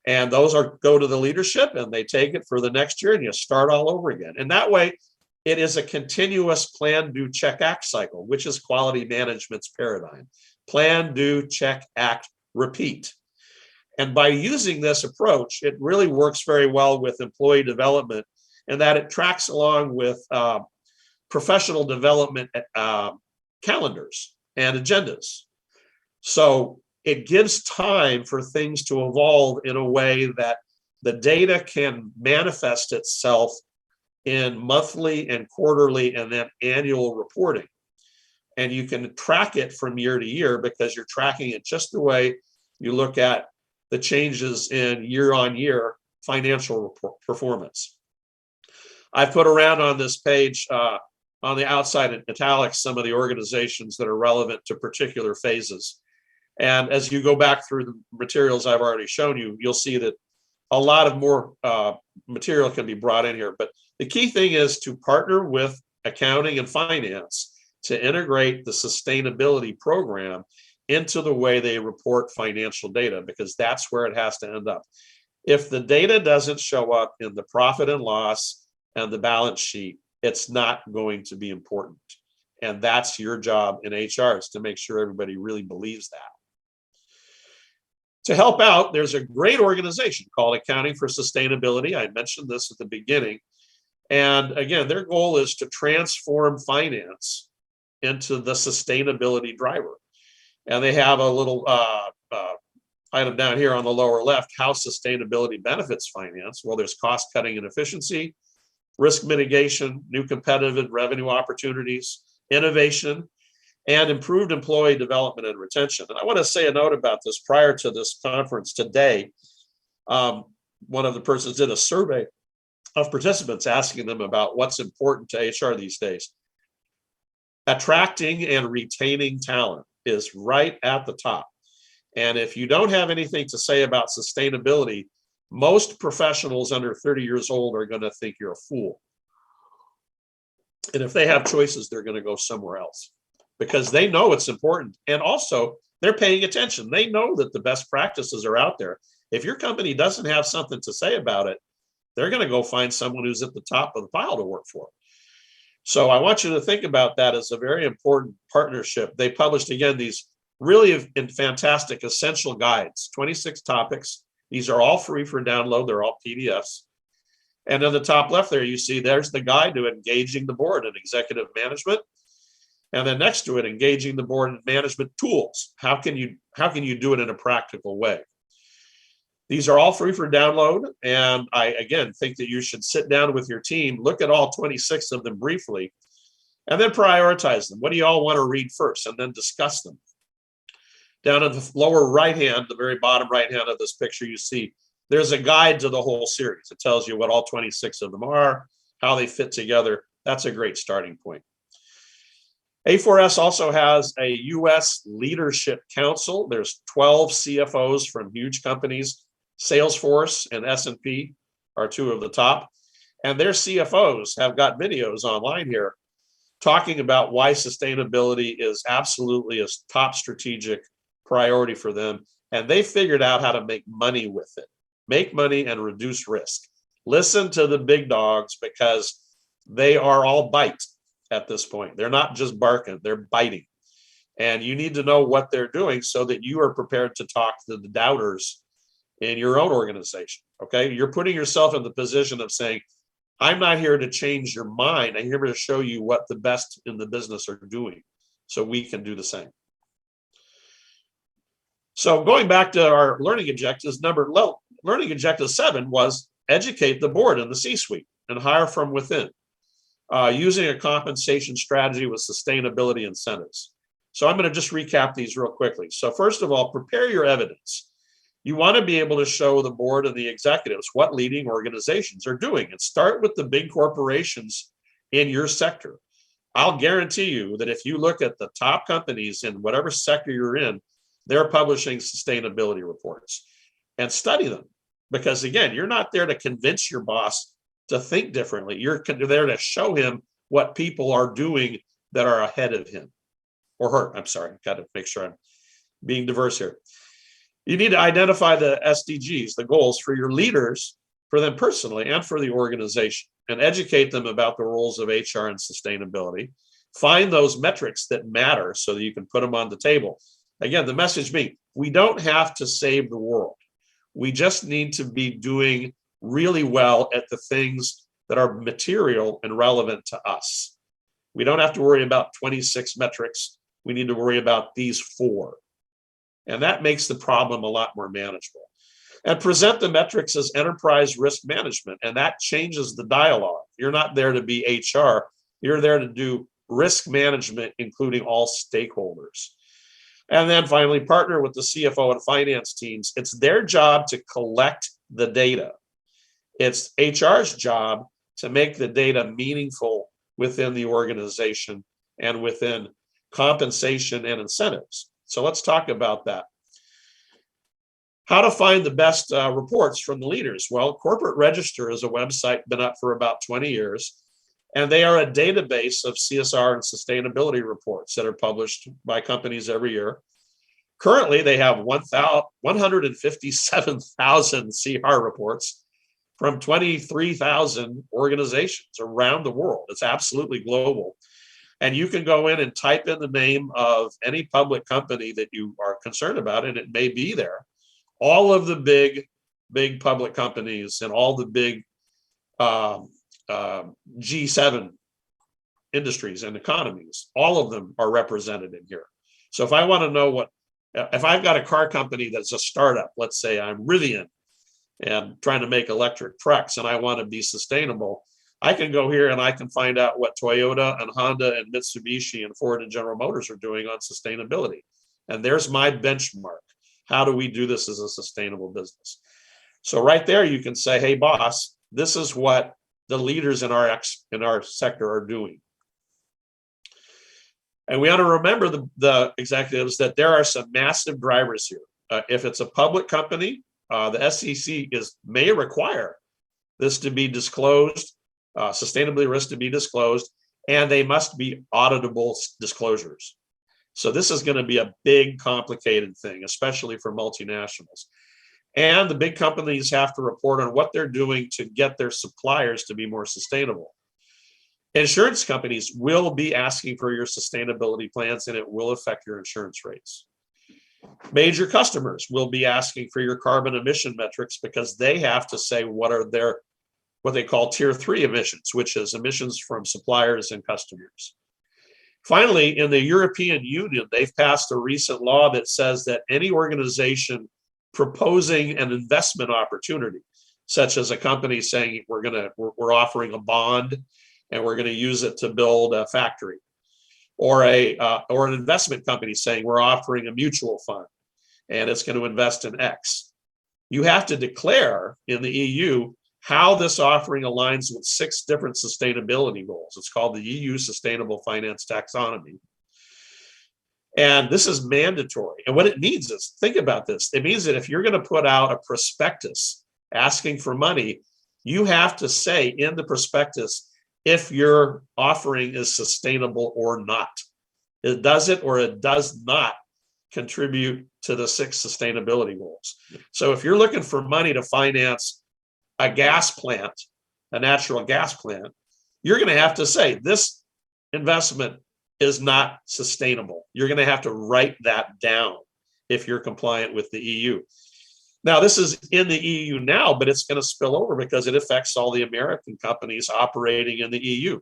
A: And those go to the leadership, and they take it for the next year, and you start all over again. And that way, it is a continuous plan, do, check, act cycle, which is quality management's paradigm. Plan, do, check, act, repeat. And by using this approach, it really works very well with employee development, and that it tracks along with professional development calendars and agendas. So it gives time for things to evolve in a way that the data can manifest itself in monthly and quarterly and then annual reporting. And you can track it from year to year, because you're tracking it just the way you look at the changes in year-on-year financial performance. I've put around on this page, on the outside in italics, some of the organizations that are relevant to particular phases. And as you go back through the materials I've already shown you, you'll see that a lot of more material can be brought in here. But the key thing is to partner with accounting and finance to integrate the sustainability program into the way they report financial data, because that's where it has to end up. If the data doesn't show up in the profit and loss and the balance sheet, it's not going to be important. And that's your job in HR, is to make sure everybody really believes that. To help out, there's a great organization called Accounting for Sustainability. I mentioned this at the beginning. And again, their goal is to transform finance into the sustainability driver. And they have a little item down here on the lower left, how sustainability benefits finance. Well, there's cost cutting and efficiency, risk mitigation, new competitive and revenue opportunities, innovation, and improved employee development and retention. And I want to say a note about this. Prior to this conference today, one of the persons did a survey of participants asking them about what's important to HR these days. Attracting and retaining talent is right at the top. And if you don't have anything to say about sustainability, most professionals under 30 years old are going to think you're a fool. And if they have choices, they're going to go somewhere else because they know it's important. And also, they're paying attention. They know that the best practices are out there. If your company doesn't have something to say about it, they're going to go find someone who's at the top of the pile to work for. So I want you to think about that as a very important partnership. They published, again, these really fantastic essential guides, 26 topics. These are all free for download. They're all PDFs. And on the top left there, you see there's the guide to engaging the board and executive management. And then next to it, engaging the board and management tools. How can you do it in a practical way? These are all free for download. And I, again, think that you should sit down with your team, look at all 26 of them briefly, and then prioritize them. What do you all want to read first? And then discuss them. Down in the lower right hand, the very bottom right hand of this picture, you see there's a guide to the whole series. It tells you what all 26 of them are, how they fit together. That's a great starting point. A4S also has a U.S. Leadership Council. There's 12 CFOs from huge companies. Salesforce and S&P are two of the top. And their CFOs have got videos online here talking about why sustainability is absolutely a top strategic priority for them. And they figured out how to make money with it. Make money and reduce risk. Listen to the big dogs because they are all bite at this point. They're not just barking, they're biting. And you need to know what they're doing so that you are prepared to talk to the doubters in your own organization. Okay, you're putting yourself in the position of saying, I'm not here to change your mind. I'm here to show you what the best in the business are doing so we can do the same. So going back to our learning objectives, learning objective 7 was educate the board and the C-suite and hire from within using a compensation strategy with sustainability incentives. So I'm going to just recap these real quickly. So first of all, prepare your evidence. You want to be able to show the board and the executives what leading organizations are doing and start with the big corporations in your sector. I'll guarantee you that if you look at the top companies in whatever sector you're in, they're publishing sustainability reports and study them. Because again, you're not there to convince your boss to think differently. You're there to show him what people are doing that are ahead of him or her. I'm sorry, got to make sure I'm being diverse here. You need to identify the SDGs, the goals for your leaders, for them personally and for the organization, and educate them about the roles of HR and sustainability. Find those metrics that matter so that you can put them on the table. Again, the message being, we don't have to save the world. We just need to be doing really well at the things that are material and relevant to us. We don't have to worry about 26 metrics. We need to worry about these 4. And that makes the problem a lot more manageable. And present the metrics as enterprise risk management. And that changes the dialogue. You're not there to be HR. You're there to do risk management, including all stakeholders. And then finally, partner with the CFO and finance teams. It's their job to collect the data. It's HR's job to make the data meaningful within the organization and within compensation and incentives. So let's talk about that. How to find the best reports from the leaders? Well, Corporate Register is a website been up for about 20 years, and they are a database of CSR and sustainability reports that are published by companies every year. Currently, they have 157,000 CR reports from 23,000 organizations around the world. It's absolutely global. And you can go in and type in the name of any public company that you are concerned about, and it may be there. All of the big public companies and all the big G7 industries and economies, all of them are represented in here. So if I want to know if I've got a car company that's a startup, let's say I'm Rivian and trying to make electric trucks and I want to be sustainable, I can go here and I can find out what Toyota and Honda and Mitsubishi and Ford and General Motors are doing on sustainability. And there's my benchmark. How do we do this as a sustainable business? So right there, you can say, hey, boss, this is what the leaders in our sector are doing. And we ought to remember the executives that there are some massive drivers here. If it's a public company, the SEC may require this to be disclosed, sustainability risk to be disclosed, and they must be auditable disclosures. So this is going to be a big, complicated thing, especially for multinationals. And the big companies have to report on what they're doing to get their suppliers to be more sustainable. Insurance companies will be asking for your sustainability plans, and it will affect your insurance rates. Major customers will be asking for your carbon emission metrics because they have to say what they call tier 3 emissions, which is emissions from suppliers and customers. Finally, in the European Union, they've passed a recent law that says that any organization proposing an investment opportunity, such as a company saying we're offering a bond and we're going to use it to build a factory, or an investment company saying we're offering a mutual fund and it's going to invest in X. You have to declare in the EU how this offering aligns with 6 different sustainability goals. It's called the EU Sustainable Finance Taxonomy. And this is mandatory. And what it means is, think about this. It means that if you're going to put out a prospectus asking for money, you have to say in the prospectus if your offering is sustainable or not. It does it or it does not contribute to the 6 sustainability goals. So if you're looking for money to finance a gas plant, a natural gas plant, you're going to have to say this investment is not sustainable. You're going to have to write that down if you're compliant with the EU. Now, this is in the EU now, but it's going to spill over because it affects all the American companies operating in the EU.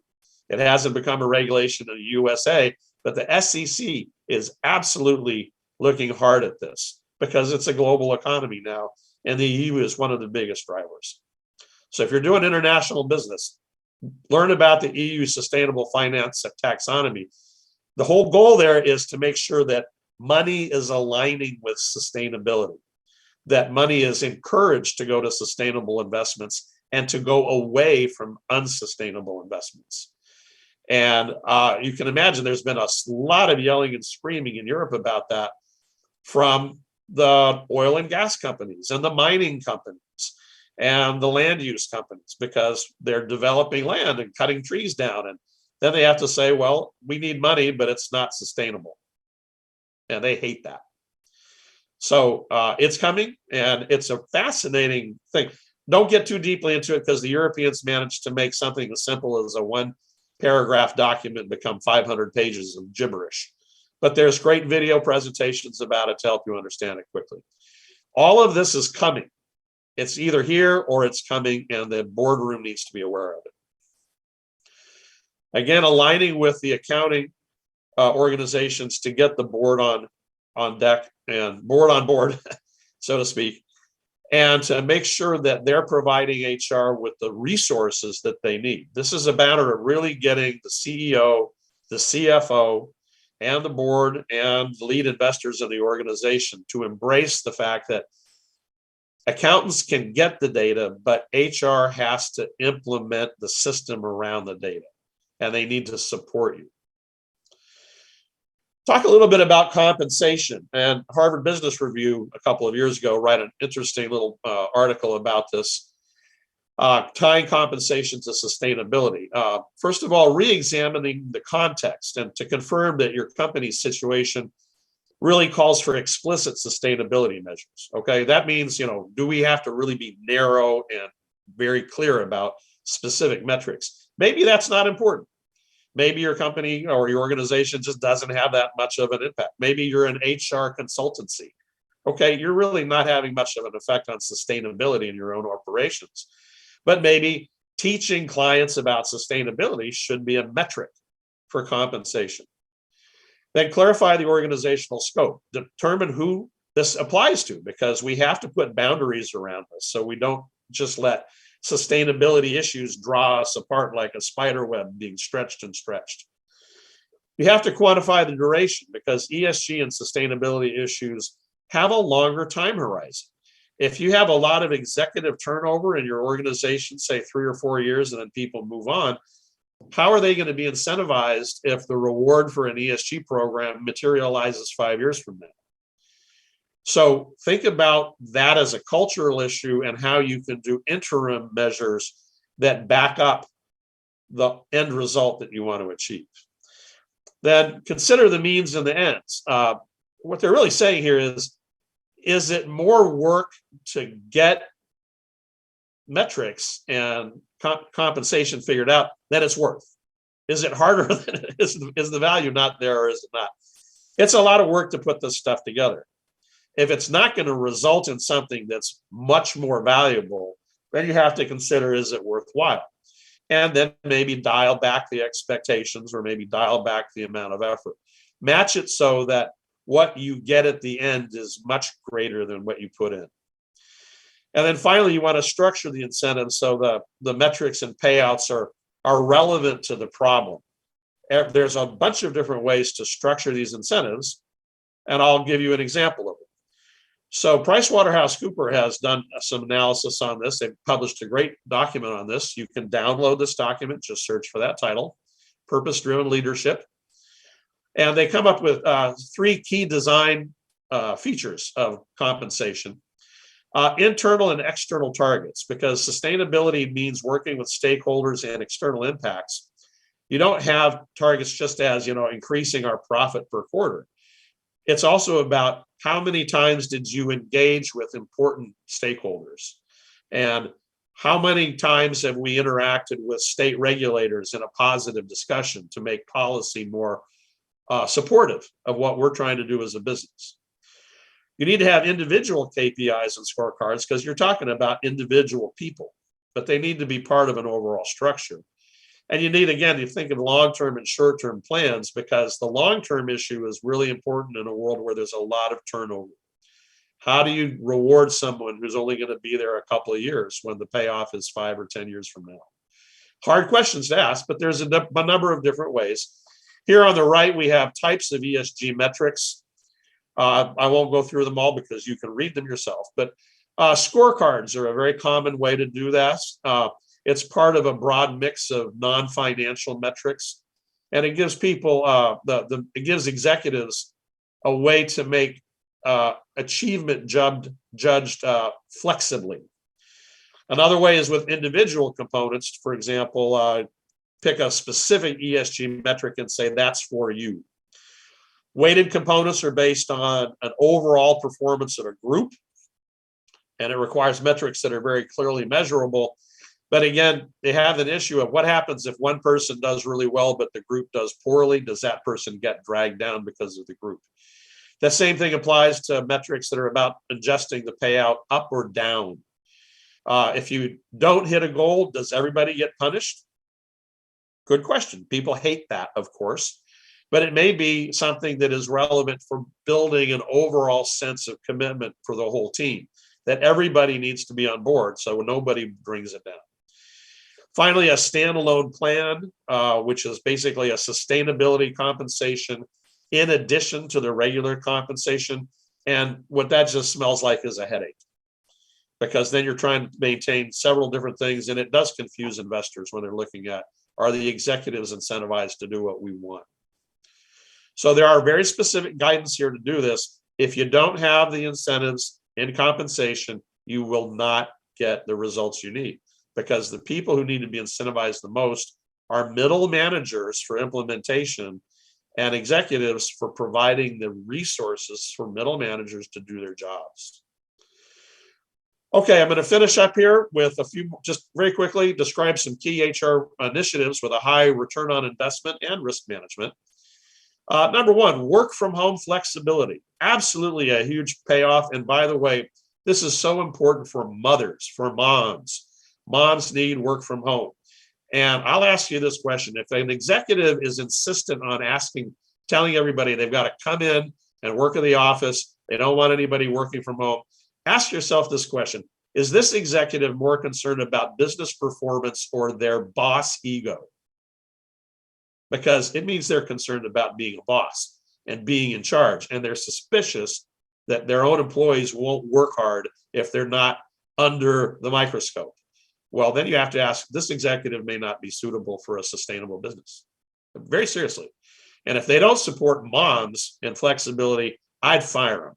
A: It hasn't become a regulation in the USA, but the SEC is absolutely looking hard at this because it's a global economy now, and the EU is one of the biggest drivers. So if you're doing international business, learn about the EU Sustainable Finance Taxonomy. The whole goal there is to make sure that money is aligning with sustainability, that money is encouraged to go to sustainable investments and to go away from unsustainable investments. And you can imagine there's been a lot of yelling and screaming in Europe about that from the oil and gas companies and the mining companies and the land use companies, because they're developing land and cutting trees down. And then they have to say, well, we need money, but it's not sustainable. And they hate that. So it's coming, and it's a fascinating thing. Don't get too deeply into it because the Europeans managed to make something as simple as a 1-paragraph document become 500 pages of gibberish. But there's great video presentations about it to help you understand it quickly. All of this is coming. It's either here or it's coming, and the boardroom needs to be aware of it. Again, aligning with the accounting organizations to get the board on deck and board on board, so to speak, and to make sure that they're providing HR with the resources that they need. This is a matter of really getting the CEO, the CFO, and the board and the lead investors in the organization to embrace the fact that accountants can get the data, but HR has to implement the system around the data, and they need to support you. Talk a little bit about compensation. And Harvard Business Review a couple of years ago wrote an interesting little article about this, tying compensation to sustainability. First of all, re-examining the context and to confirm that your company's situation really calls for explicit sustainability measures. Okay, that means, do we have to really be narrow and very clear about specific metrics? Maybe that's not important. Maybe your company or your organization just doesn't have that much of an impact. Maybe you're an HR consultancy. Okay, you're really not having much of an effect on sustainability in your own operations. But maybe teaching clients about sustainability should be a metric for compensation. Then clarify the organizational scope. Determine who this applies to, because we have to put boundaries around this so we don't just let sustainability issues draw us apart like a spider web being stretched and stretched. You have to quantify the duration because ESG and sustainability issues have a longer time horizon. If you have a lot of executive turnover in your organization, say 3 or 4 years, and then people move on, how are they going to be incentivized if the reward for an ESG program materializes 5 years from now? So think about that as a cultural issue and how you can do interim measures that back up the end result that you want to achieve. Then consider the means and the ends. What they're really saying here is it more work to get metrics and compensation figured out than it's worth? Is it harder than it is? Is the value not there or is it not? It's a lot of work to put this stuff together. If it's not going to result in something that's much more valuable, then you have to consider, is it worthwhile? And then maybe dial back the expectations or maybe dial back the amount of effort. Match it so that what you get at the end is much greater than what you put in. And then finally, you want to structure the incentives so the metrics and payouts are relevant to the problem. There's a bunch of different ways to structure these incentives, and I'll give you an example of it. So PricewaterhouseCoopers has done some analysis on this. They've published a great document on this. You can download this document, just search for that title, Purpose-Driven Leadership. And they come up with 3 key design features of compensation. Internal and external targets, because sustainability means working with stakeholders and external impacts. You don't have targets just as, increasing our profit per quarter. It's also about how many times did you engage with important stakeholders? And how many times have we interacted with state regulators in a positive discussion to make policy more supportive of what we're trying to do as a business? You need to have individual KPIs and scorecards because you're talking about individual people, but they need to be part of an overall structure. And you need, again, to think of long-term and short-term plans because the long-term issue is really important in a world where there's a lot of turnover. How do you reward someone who's only going to be there a couple of years when the payoff is 5 or 10 years from now? Hard questions to ask, but there's a number of different ways. Here on the right, we have types of ESG metrics. I won't go through them all because you can read them yourself, but scorecards are a very common way to do that. It's part of a broad mix of non-financial metrics, and it gives people, it gives executives a way to make achievement judged flexibly. Another way is with individual components. For example, pick a specific ESG metric and say that's for you. Weighted components are based on an overall performance of a group, and it requires metrics that are very clearly measurable. But again, they have an issue of what happens if one person does really well, but the group does poorly. Does that person get dragged down because of the group? The same thing applies to metrics that are about adjusting the payout up or down. If you don't hit a goal, does everybody get punished? Good question. People hate that, of course, but it may be something that is relevant for building an overall sense of commitment for the whole team, that everybody needs to be on board so nobody brings it down. Finally, a standalone plan, which is basically a sustainability compensation in addition to the regular compensation. And what that just smells like is a headache, because then you're trying to maintain several different things, and it does confuse investors when they're looking at, are the executives incentivized to do what we want? So there are very specific guidance here to do this. If you don't have the incentives in compensation, you will not get the results you need, because the people who need to be incentivized the most are middle managers for implementation and executives for providing the resources for middle managers to do their jobs. Okay, I'm going to finish up here with a few, just very quickly, describe some key HR initiatives with a high return on investment and risk management. Number one, work from home flexibility. Absolutely a huge payoff. And by the way, this is so important for mothers, for moms. Moms need work from home. And I'll ask you this question. If an executive is insistent on telling everybody they've got to come in and work in the office, they don't want anybody working from home, ask yourself this question: Is this executive more concerned about business performance or their boss ego? Because it means they're concerned about being a boss and being in charge, and they're suspicious that their own employees won't work hard if they're not under the microscope. Well, then you have to ask, this executive may not be suitable for a sustainable business. Very seriously. And if they don't support moms and flexibility, I'd fire them.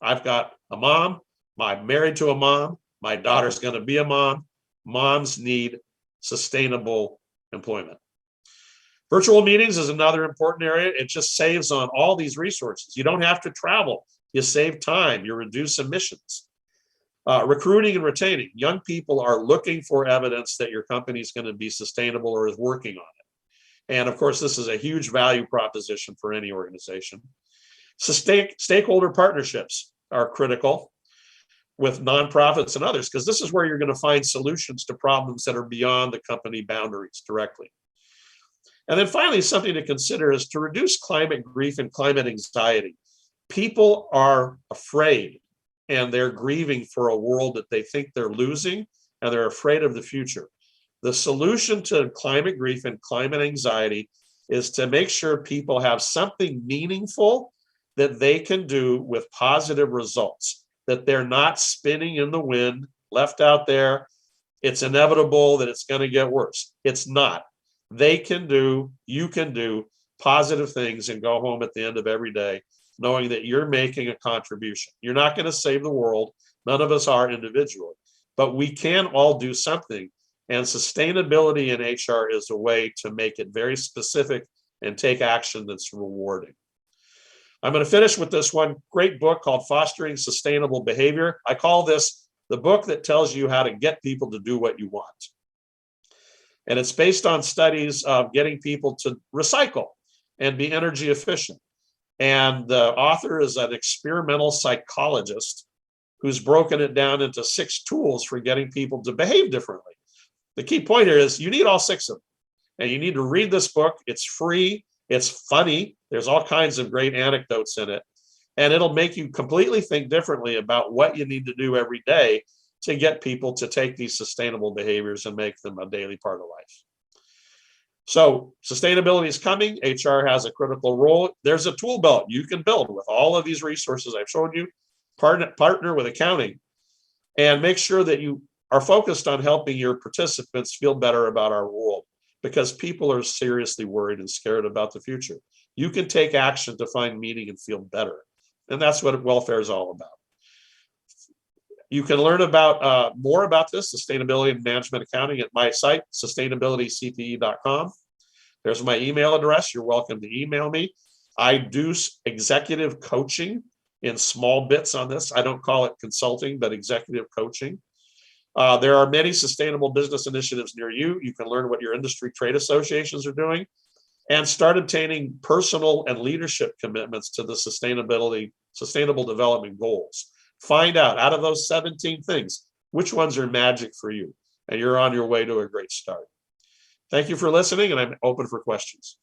A: I've got a mom, I'm married to a mom, my daughter's going to be a mom. Moms need sustainable employment. Virtual meetings is another important area. It just saves on all these resources. You don't have to travel. You save time. You reduce emissions. Recruiting and retaining. Young people are looking for evidence that your company is going to be sustainable or is working on it. And of course, this is a huge value proposition for any organization. Stakeholder partnerships are critical with nonprofits and others, because this is where you're going to find solutions to problems that are beyond the company boundaries directly. And then finally, something to consider is to reduce climate grief and climate anxiety. People are afraid and they're grieving for a world that they think they're losing, and they're afraid of the future. The solution to climate grief and climate anxiety is to make sure people have something meaningful that they can do with positive results, that they're not spinning in the wind, left out there. It's inevitable that it's going to get worse. It's not. They can do, you can do positive things and go home at the end of every day knowing that you're making a contribution. You're not going to save the world. None of us are individually, but we can all do something. And sustainability in HR is a way to make it very specific and take action that's rewarding. I'm going to finish with this one great book called Fostering Sustainable Behavior. I call this the book that tells you how to get people to do what you want. And it's based on studies of getting people to recycle and be energy efficient. And the author is an experimental psychologist who's broken it down into 6 tools for getting people to behave differently. The key point here is you need all 6 of them. And you need to read this book. It's free. It's funny. There's all kinds of great anecdotes in it. And it'll make you completely think differently about what you need to do every day to get people to take these sustainable behaviors and make them a daily part of life. So sustainability is coming. HR has a critical role. There's a tool belt you can build with all of these resources I've shown you. Partner with accounting and make sure that you are focused on helping your participants feel better about our world, because people are seriously worried and scared about the future. You can take action to find meaning and feel better. And that's what welfare is all about. You can learn about more about this, sustainability and management accounting, at my site, sustainabilitycpe.com. There's my email address. You're welcome to email me. I do executive coaching in small bits on this. I don't call it consulting, but executive coaching. There are many sustainable business initiatives near you. You can learn what your industry trade associations are doing and start obtaining personal and leadership commitments to the sustainable development goals. Find out of those 17 things, which ones are magic for you, and you're on your way to a great start. Thank you for listening, and I'm open for questions.